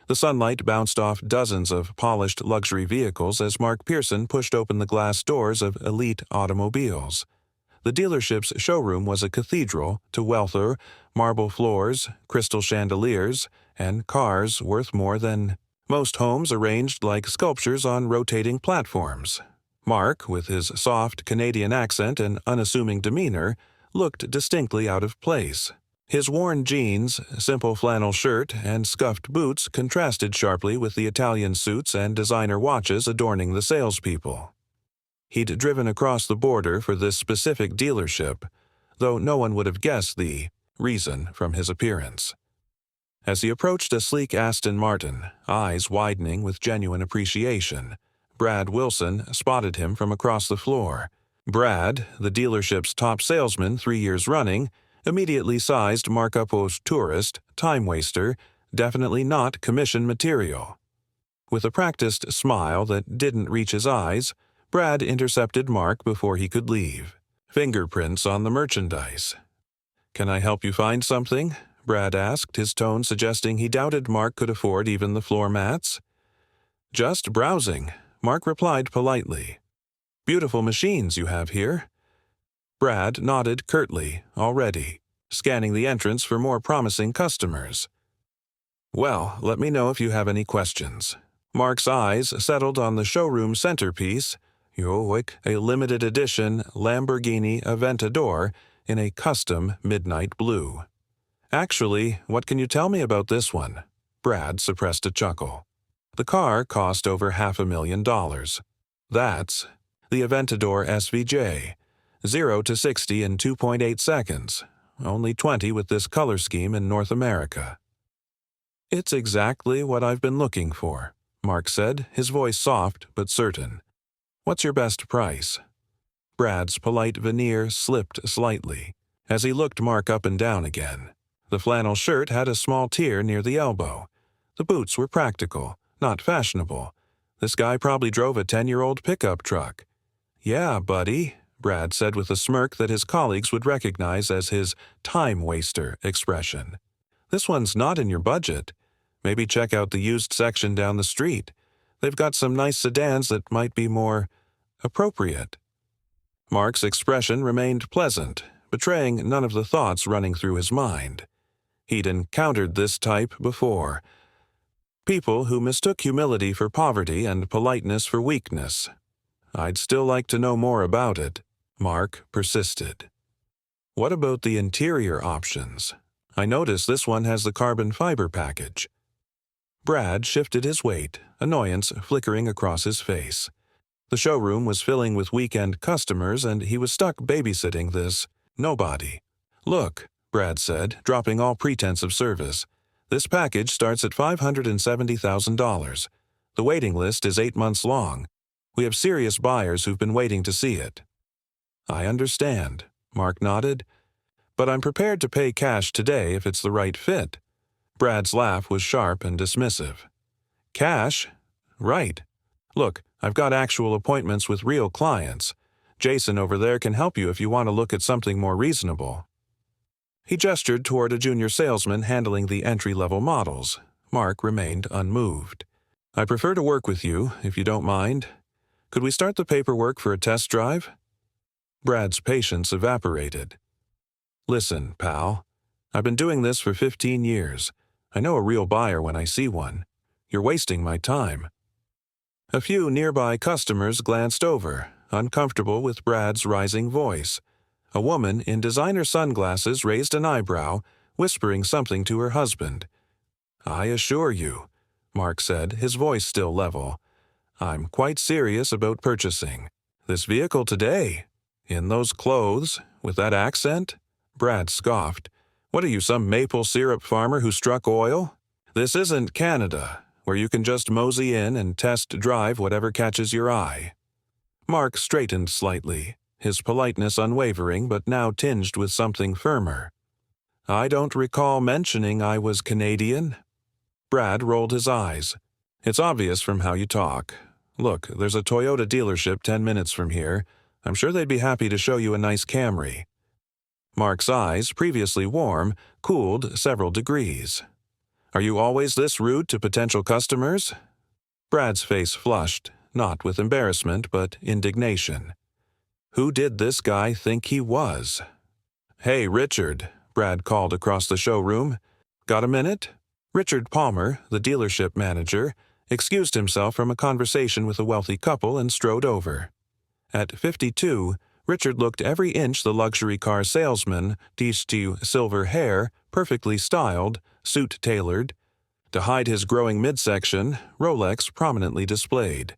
The sunlight bounced off dozens of polished luxury vehicles as Mark Pearson pushed open the glass doors of elite automobiles. The dealership's showroom was a cathedral to wealthier, marble floors, crystal chandeliers, and cars worth more than most homes arranged like sculptures on rotating platforms. Mark, with his soft Canadian accent and unassuming demeanor, looked distinctly out of place. His worn jeans, simple flannel shirt, and scuffed boots contrasted sharply with the Italian suits and designer watches adorning the salespeople. He'd driven across the border for this specific dealership, though no one would have guessed the reason from his appearance. As he approached a sleek Aston Martin, eyes widening with genuine appreciation, Brad Wilson spotted him from across the floor. Brad, the dealership's top salesman 3 years running, immediately sized Mark up as tourist, time waster, definitely not commission material. With a practiced smile that didn't reach his eyes, Brad intercepted Mark before he could leave. Fingerprints on the merchandise. "Can I help you find something?" Brad asked, his tone suggesting he doubted Mark could afford even the floor mats. "Just browsing," Mark replied politely. "Beautiful machines you have here." Brad nodded curtly, already, scanning the entrance for more promising customers. "Well, let me know if you have any questions." Mark's eyes settled on the showroom centerpiece, a limited edition Lamborghini Aventador in a custom midnight blue. "Actually, what can you tell me about this one?" Brad suppressed a chuckle. "The car cost over $500,000. That's the Aventador SVJ. 0 to 60 in 2.8 seconds. Only 20 with this color scheme in North America." "It's exactly what I've been looking for," Mark said, his voice soft but certain. "What's your best price?" Brad's polite veneer slipped slightly as he looked Mark up and down again. The flannel shirt had a small tear near the elbow. The boots were practical, not fashionable. This guy probably drove a 10-year-old pickup truck. "Yeah, buddy," Brad said with a smirk that his colleagues would recognize as his time-waster expression. "This one's not in your budget. Maybe check out the used section down the street. They've got some nice sedans that might be more appropriate." Mark's expression remained pleasant, betraying none of the thoughts running through his mind. He'd encountered this type before. People who mistook humility for poverty and politeness for weakness. "I'd still like to know more about it," Mark persisted. "What about the interior options? I notice this one has the carbon fiber package." Brad shifted his weight, annoyance flickering across his face. The showroom was filling with weekend customers, and he was stuck babysitting this nobody. "Look," Brad said, dropping all pretense of service, "this package starts at $570,000. The waiting list is 8 months long. We have serious buyers who've been waiting to see it." "I understand," Mark nodded, "but I'm prepared to pay cash today if it's the right fit." Brad's laugh was sharp and dismissive. "Cash? Right. Look, I've got actual appointments with real clients. Jason over there can help you if you want to look at something more reasonable." He gestured toward a junior salesman handling the entry-level models. Mark remained unmoved. "I prefer to work with you, if you don't mind. Could we start the paperwork for a test drive?" Brad's patience evaporated. "Listen, pal. I've been doing this for 15 years. I know a real buyer when I see one. You're wasting my time." A few nearby customers glanced over, uncomfortable with Brad's rising voice. A woman in designer sunglasses raised an eyebrow, whispering something to her husband. "I assure you," Mark said, his voice still level, "I'm quite serious about purchasing. This vehicle today? In those clothes? With that accent?" Brad scoffed. "What are you, some maple syrup farmer who struck oil? This isn't Canada, where you can just mosey in and test drive whatever catches your eye." Mark straightened slightly, his politeness unwavering but now tinged with something firmer. "I don't recall mentioning I was Canadian." Brad rolled his eyes. "It's obvious from how you talk. Look, there's a Toyota dealership 10 minutes from here. I'm sure they'd be happy to show you a nice Camry." Mark's eyes, previously warm, cooled several degrees. Are you always this rude to potential customers?" Brad's face flushed, not with embarrassment but indignation. Who did this guy think he was? "Hey, Richard," Brad called across the showroom. "Got a minute?" Richard Palmer, the dealership manager, excused himself from a conversation with a wealthy couple and strode over. At 52, Richard looked every inch the luxury car salesman, teased to silver hair, perfectly styled, suit tailored. To hide his growing midsection, Rolex prominently displayed.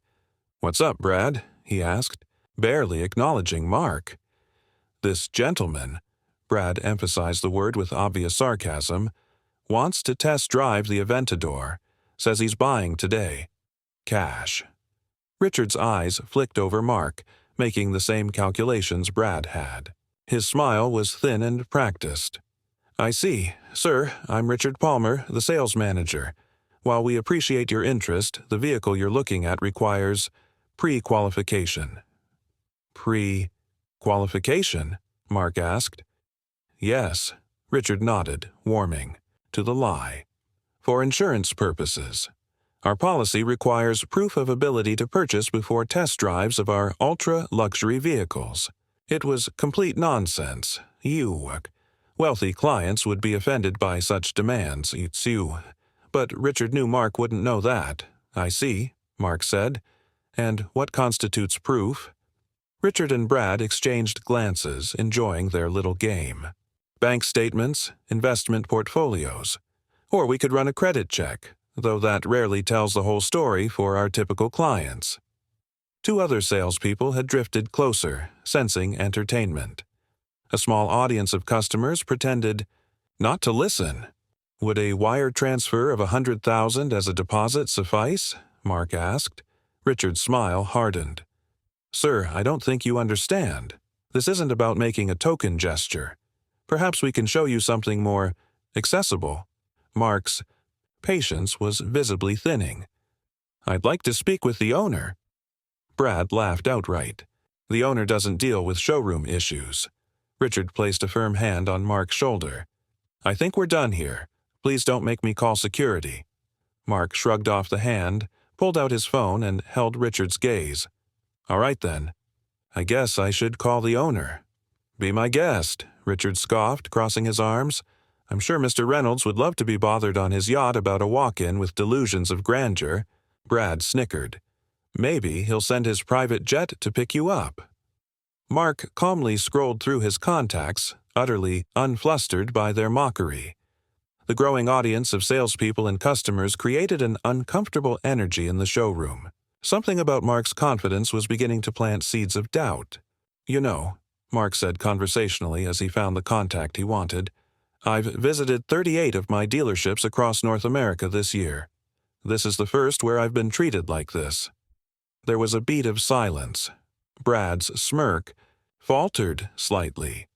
"What's up, Brad?" he asked, barely acknowledging Mark. "This gentleman," Brad emphasized the word with obvious sarcasm, "wants to test drive the Aventador. Says he's buying today. Cash." Richard's eyes flicked over Mark, making the same calculations Brad had. His smile was thin and practiced. "I see. Sir, I'm Richard Palmer, the sales manager. While we appreciate your interest, the vehicle you're looking at requires pre-qualification." "Pre-qualification?" Mark asked. "Yes," Richard nodded, warming to the lie. "For insurance purposes. Our policy requires proof of ability to purchase before test drives of our ultra-luxury vehicles. It was complete nonsense. Wealthy clients would be offended by such demands, But Richard knew Mark wouldn't know that. "I see," Mark said. "And what constitutes proof?" Richard and Brad exchanged glances, enjoying their little game. "Bank statements, investment portfolios. Or we could run a credit check, though that rarely tells the whole story for our typical clients." Two other salespeople had drifted closer, sensing entertainment. A small audience of customers pretended not to listen. "Would a wire transfer of 100,000 as a deposit suffice?" Mark asked. Richard's smile hardened. "Sir, I don't think you understand. This isn't about making a token gesture. Perhaps we can show you something more accessible." Mark's patience was visibly thinning. "I'd like to speak with the owner." Brad laughed outright. "The owner doesn't deal with showroom issues." Richard placed a firm hand on Mark's shoulder. "I think we're done here. Please don't make me call security." Mark shrugged off the hand, pulled out his phone, and held Richard's gaze. "All right, then. I guess I should call the owner." "Be my guest," Richard scoffed, crossing his arms. "I'm sure Mr. Reynolds would love to be bothered on his yacht about a walk-in with delusions of grandeur." Brad snickered. "Maybe he'll send his private jet to pick you up." Mark calmly scrolled through his contacts, utterly unflustered by their mockery. The growing audience of salespeople and customers created an uncomfortable energy in the showroom. Something about Mark's confidence was beginning to plant seeds of doubt. "You know," Mark said conversationally as he found the contact he wanted, "I've visited 38 of my dealerships across North America this year. This is the first where I've been treated like this." There was a beat of silence. Brad's smirk faltered slightly.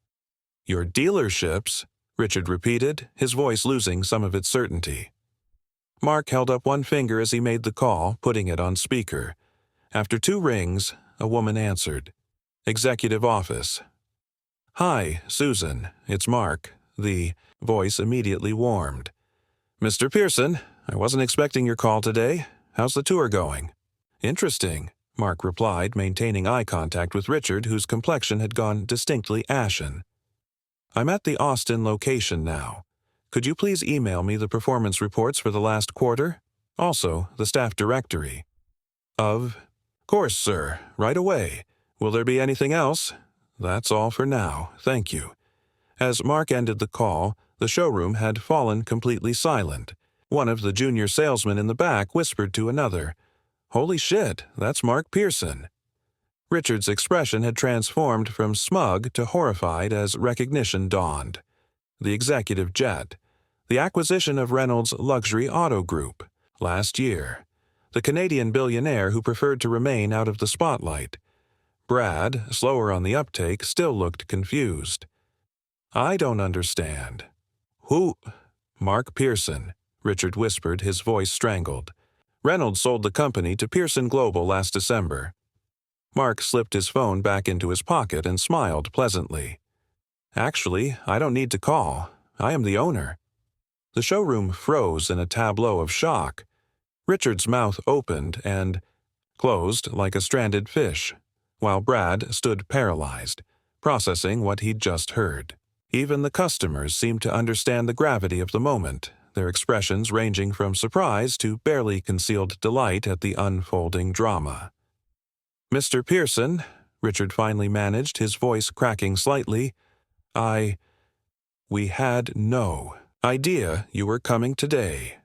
"Your dealerships?" Richard repeated, his voice losing some of its certainty. Mark held up one finger as he made the call, putting it on speaker. After 2 rings, a woman answered. "Executive office." "Hi, Susan, it's Mark." The voice immediately warmed. "Mr. Pearson, I wasn't expecting your call today. How's the tour going?" "Interesting," Mark replied, maintaining eye contact with Richard, whose complexion had gone distinctly ashen. "I'm at the Austin location now. Could you please email me the performance reports for the last quarter? Also, the staff directory." "Of course, sir. Right away. Will there be anything else?" "That's all for now. Thank you." As Mark ended the call, the showroom had fallen completely silent. One of the junior salesmen in the back whispered to another, "Holy shit, that's Mark Pearson." Richard's expression had transformed from smug to horrified as recognition dawned. The executive jet. The acquisition of Reynolds' luxury auto group. Last year. The Canadian billionaire who preferred to remain out of the spotlight. Brad, slower on the uptake, still looked confused. "I don't understand." "Who?" "Mark Pearson," Richard whispered, his voice strangled. "Reynolds sold the company to Pearson Global last December." Mark slipped his phone back into his pocket and smiled pleasantly. "Actually, I don't need to call. I am the owner." The showroom froze in a tableau of shock. Richard's mouth opened and closed like a stranded fish, while Brad stood paralyzed, processing what he'd just heard. Even the customers seemed to understand the gravity of the moment, their expressions ranging from surprise to barely concealed delight at the unfolding drama. "Mr. Pearson," Richard finally managed, his voice cracking slightly, "We had no idea you were coming today."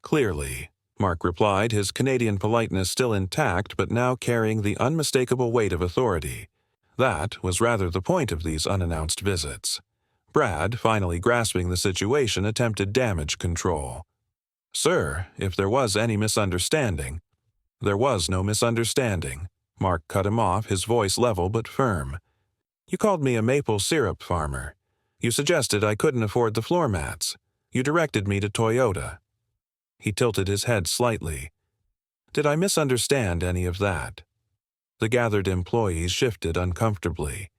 "Clearly," Mark replied, his Canadian politeness still intact but now carrying the unmistakable weight of authority. That was rather the point of these unannounced visits. Brad, finally grasping the situation, attempted damage control. "Sir, if there was any misunderstanding—" "There was no misunderstanding." Mark cut him off, his voice level but firm. "You called me a maple syrup farmer. You suggested I couldn't afford the floor mats. You directed me to Toyota." He tilted his head slightly. "Did I misunderstand any of that?" The gathered employees shifted uncomfortably.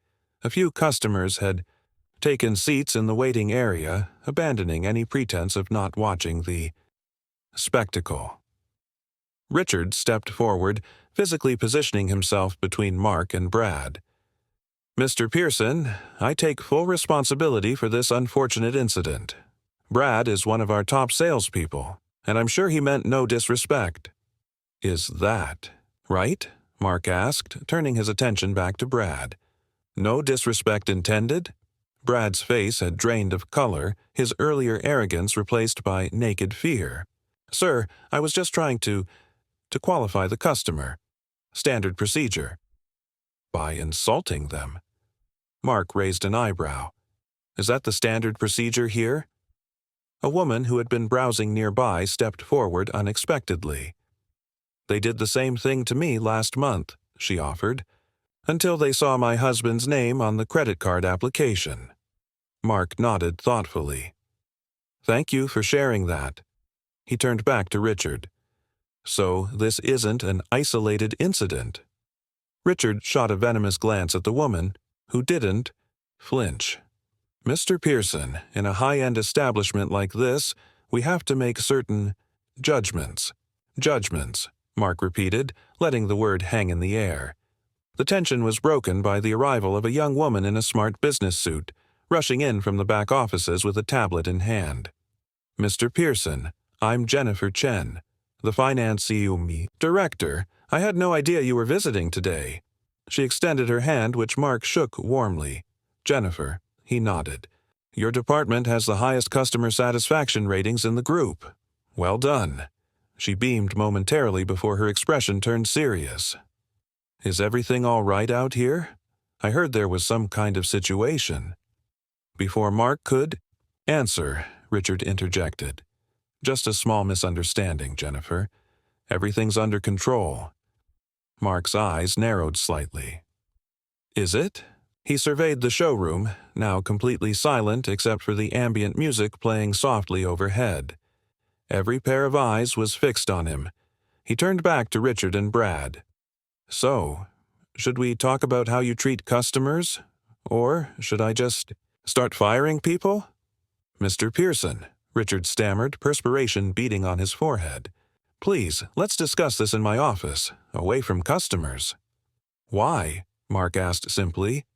A few customers had taken seats in the waiting area, abandoning any pretense of not watching the spectacle. Richard stepped forward, physically positioning himself between Mark and Brad. "Mr. Pearson, I take full responsibility for this unfortunate incident. Brad is one of our top salespeople, and I'm sure he meant no disrespect." "Is that right?" Mark asked, turning his attention back to Brad. "No disrespect intended?" Brad's face had drained of color, his earlier arrogance replaced by naked fear. "Sir, I was just trying to qualify the customer. Standard procedure." "By insulting them?" Mark raised an eyebrow. "Is that the standard procedure here?" A woman who had been browsing nearby stepped forward unexpectedly. "They did the same thing to me last month," she offered, "until they saw my husband's name on the credit card application." Mark nodded thoughtfully. "Thank you for sharing that." He turned back to Richard. "So this isn't an isolated incident?" Richard shot a venomous glance at the woman, who didn't flinch. "Mr. Pearson, in a high-end establishment like this, we have to make certain judgments." "Judgments," Mark repeated, letting the word hang in the air. The tension was broken by the arrival of a young woman in a smart business suit, rushing in from the back offices with a tablet in hand. "Mr. Pearson, I'm Jennifer Chen, the finance director. I had no idea you were visiting today." She extended her hand, which Mark shook warmly. "Jennifer," he nodded, "your department has the highest customer satisfaction ratings in the group. Well done." She beamed momentarily before her expression turned serious. "Is everything all right out here? I heard there was some kind of situation." Before Mark could answer, Richard interjected. "Just a small misunderstanding, Jennifer. Everything's under control." Mark's eyes narrowed slightly. "Is it?" He surveyed the showroom, now completely silent except for the ambient music playing softly overhead. Every pair of eyes was fixed on him. He turned back to Richard and Brad. "So, should we talk about how you treat customers? Or should I just start firing people?" "Mr. Pearson," Richard stammered, perspiration beading on his forehead. "Please, let's discuss this in my office, away from customers." "Why?" Mark asked simply.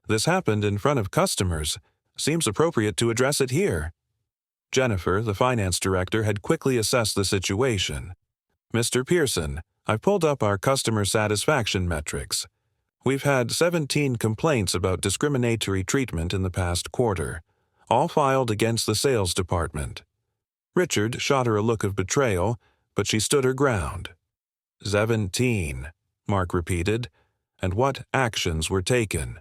"This happened in front of customers. Seems appropriate to address it here." Jennifer, the finance director, had quickly assessed the situation. "Mr. Pearson, I've pulled up our customer satisfaction metrics. We've had 17 complaints about discriminatory treatment in the past quarter, all filed against the sales department." Richard shot her a look of betrayal, but she stood her ground. 17, Mark repeated. "And what actions were taken?"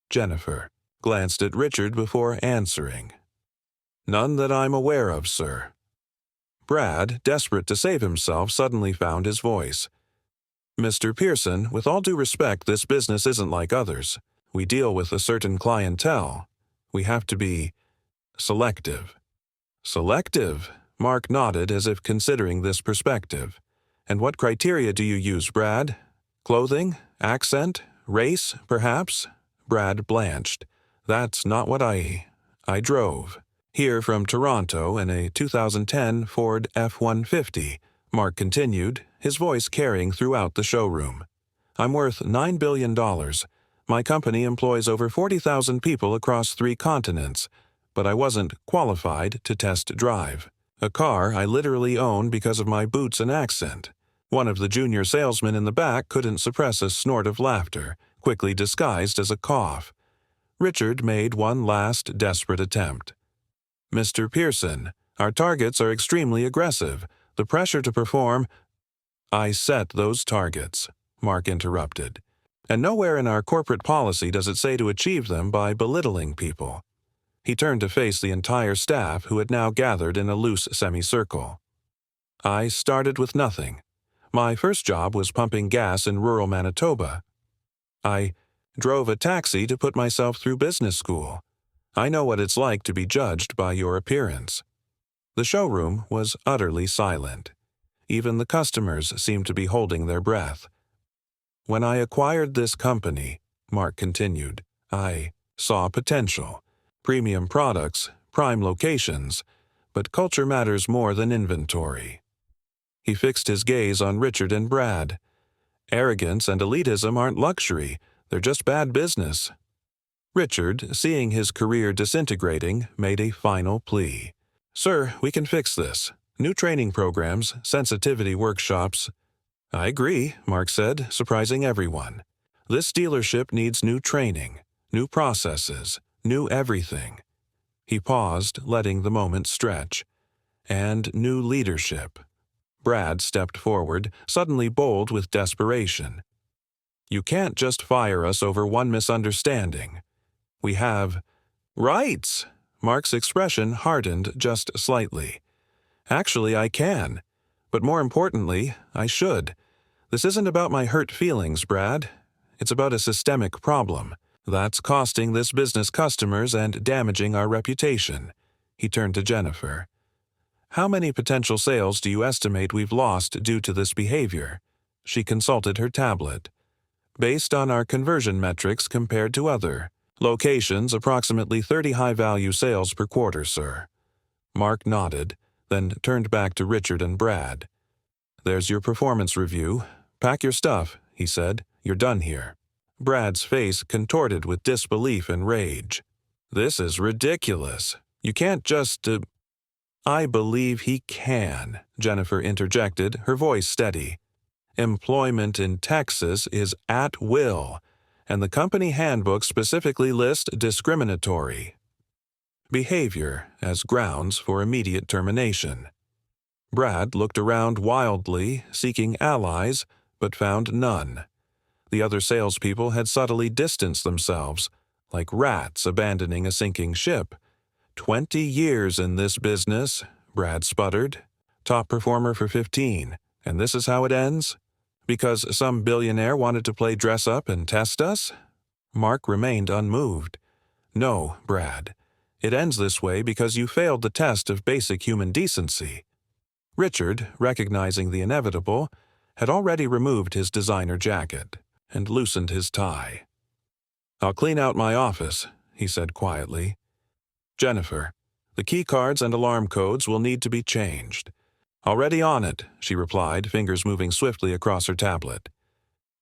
Jennifer glanced at Richard before answering. "None that I'm aware of, sir." Brad, desperate to save himself, suddenly found his voice. "Mr. Pearson, with all due respect, this business isn't like others. We deal with a certain clientele. We have to be selective." "Selective?" Mark nodded as if considering this perspective. "And what criteria do you use, Brad? Clothing? Accent? Race, perhaps?" Brad blanched. "That's not what I drove." Here from Toronto in a 2010 Ford F-150, Mark continued, his voice carrying throughout the showroom. I'm worth $9 billion. My company employs over 40,000 people across 3 continents, but I wasn't qualified to test drive. A car I literally own because of my boots and accent. One of the junior salesmen in the back couldn't suppress a snort of laughter, quickly disguised as a cough. Richard made one last desperate attempt. Mr. Pearson, our targets are extremely aggressive. The pressure to perform— I set those targets, Mark interrupted. And nowhere in our corporate policy does it say to achieve them by belittling people. He turned to face the entire staff who had now gathered in a loose semicircle. I started with nothing. My first job was pumping gas in rural Manitoba. I drove a taxi to put myself through business school. I know what it's like to be judged by your appearance. The showroom was utterly silent. Even the customers seemed to be holding their breath. When I acquired this company, Mark continued, I saw potential. Premium products, prime locations, but culture matters more than inventory. He fixed his gaze on Richard and Brad. Arrogance and elitism aren't luxury, they're just bad business. Richard, seeing his career disintegrating, made a final plea. Sir, we can fix this. New training programs, sensitivity workshops. I agree, Mark said, surprising everyone. This dealership needs new training, new processes, new everything. He paused, letting the moment stretch. And new leadership. Brad stepped forward, suddenly bold with desperation. You can't just fire us over one misunderstanding. We have rights. Mark's expression hardened just slightly. Actually, I can. But more importantly, I should. This isn't about my hurt feelings, Brad. It's about a systemic problem. That's costing this business customers and damaging our reputation. He turned to Jennifer. How many potential sales do you estimate we've lost due to this behavior? She consulted her tablet. Based on our conversion metrics compared to other locations, approximately 30 high-value sales per quarter, sir. Mark nodded, then turned back to Richard and Brad. There's your performance review. Pack your stuff, he said. You're done here. Brad's face contorted with disbelief and rage. This is ridiculous. You can't just— I believe he can, Jennifer interjected, her voice steady. Employment in Texas is at will, and the company handbook specifically lists discriminatory behavior as grounds for immediate termination. Brad looked around wildly, seeking allies, but found none. The other salespeople had subtly distanced themselves, like rats abandoning a sinking ship. 20 years in this business, Brad sputtered. Top performer for 15, and this is how it ends? Because some billionaire wanted to play dress-up and test us? Mark remained unmoved. No, Brad. It ends this way because you failed the test of basic human decency. Richard, recognizing the inevitable, had already removed his designer jacket and loosened his tie. I'll clean out my office, he said quietly. Jennifer, the key cards and alarm codes will need to be changed. Already on it, she replied, fingers moving swiftly across her tablet.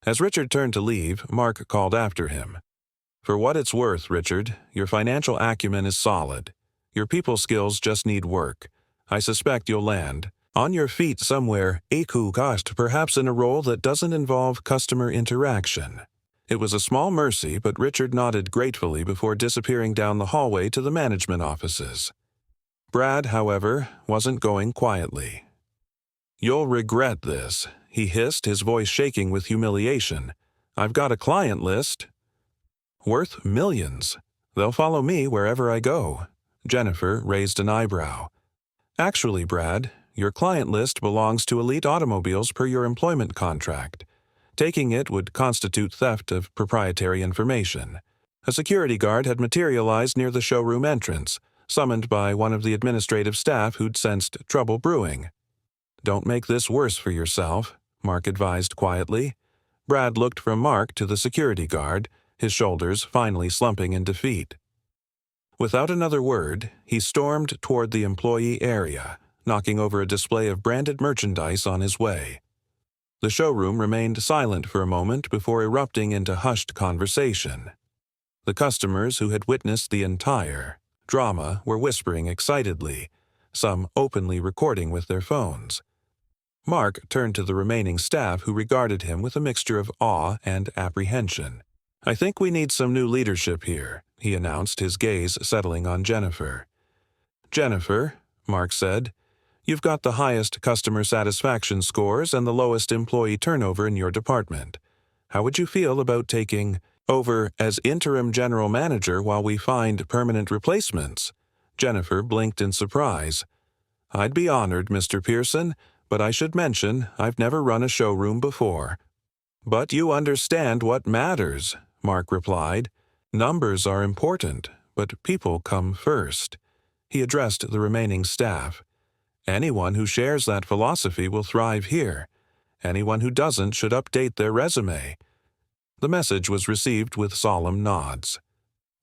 As Richard turned to leave, Mark called after him. For what it's worth, Richard, your financial acumen is solid. Your people skills just need work. I suspect you'll land on your feet somewhere, perhaps in a role that doesn't involve customer interaction. It was a small mercy, but Richard nodded gratefully before disappearing down the hallway to the management offices. Brad, however, wasn't going quietly. You'll regret this, he hissed, his voice shaking with humiliation. I've got a client list. Worth millions. They'll follow me wherever I go. Jennifer raised an eyebrow. Actually, Brad, your client list belongs to Elite Automobiles per your employment contract. Taking it would constitute theft of proprietary information. A security guard had materialized near the showroom entrance, summoned by one of the administrative staff who'd sensed trouble brewing. Don't make this worse for yourself, Mark advised quietly. Brad looked from Mark to the security guard, his shoulders finally slumping in defeat. Without another word, he stormed toward the employee area, knocking over a display of branded merchandise on his way. The showroom remained silent for a moment before erupting into hushed conversation. The customers who had witnessed the entire drama were whispering excitedly, some openly recording with their phones. Mark turned to the remaining staff who regarded him with a mixture of awe and apprehension. "I think we need some new leadership here," he announced, his gaze settling on Jennifer. "Jennifer," Mark said, "you've got the highest customer satisfaction scores and the lowest employee turnover in your department. How would you feel about taking over as interim general manager while we find permanent replacements?" Jennifer blinked in surprise. "I'd be honored, Mr. Pearson, but I should mention I've never run a showroom before." "But you understand what matters," Mark replied. "Numbers are important, but people come first." He addressed the remaining staff. "Anyone who shares that philosophy will thrive here. Anyone who doesn't should update their resume." The message was received with solemn nods.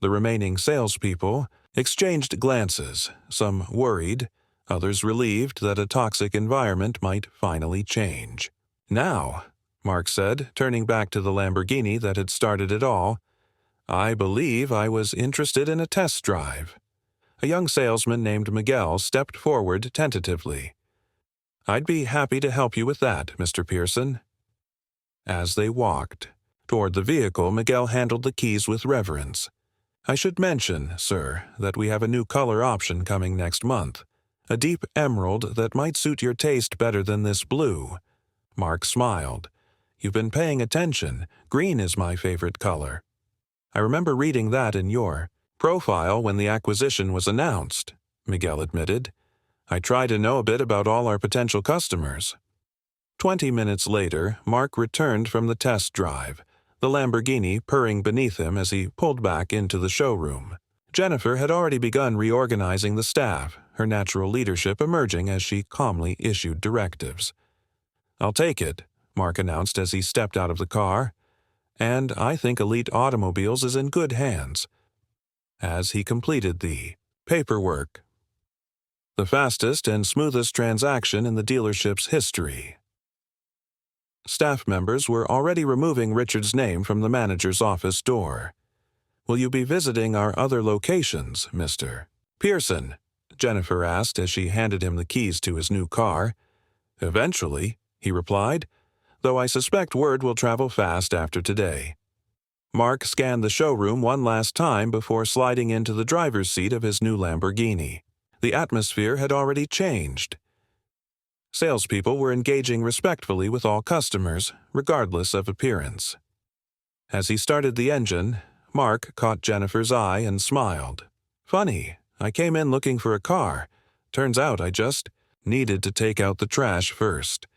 The remaining salespeople exchanged glances, some worried, others relieved that a toxic environment might finally change. "Now," Mark said, turning back to the Lamborghini that had started it all, "I believe I was interested in a test drive." A young salesman named Miguel stepped forward tentatively. "I'd be happy to help you with that, Mr. Pearson." As they walked toward the vehicle, Miguel handled the keys with reverence. "I should mention, sir, that we have a new color option coming next month. A deep emerald that might suit your taste better than this blue." Mark smiled. "You've been paying attention. Green is my favorite color." "I remember reading that in your profile when the acquisition was announced," Miguel admitted. "I try to know a bit about all our potential customers." 20 minutes later, Mark returned from the test drive, the Lamborghini purring beneath him as he pulled back into the showroom. Jennifer had already begun reorganizing the staff, her natural leadership emerging as she calmly issued directives. "I'll take it," Mark announced as he stepped out of the car. "And I think Elite Automobiles is in good hands." As he completed the paperwork, the fastest and smoothest transaction in the dealership's history. Staff members were already removing Richard's name from the manager's office door. "Will you be visiting our other locations, Mr. Pearson?" Jennifer asked as she handed him the keys to his new car. "Eventually," he replied, "though I suspect word will travel fast after today." Mark scanned the showroom one last time before sliding into the driver's seat of his new Lamborghini. The atmosphere had already changed. Salespeople were engaging respectfully with all customers, regardless of appearance. As he started the engine, Mark caught Jennifer's eye and smiled. "Funny, I came in looking for a car. Turns out I just needed to take out the trash first."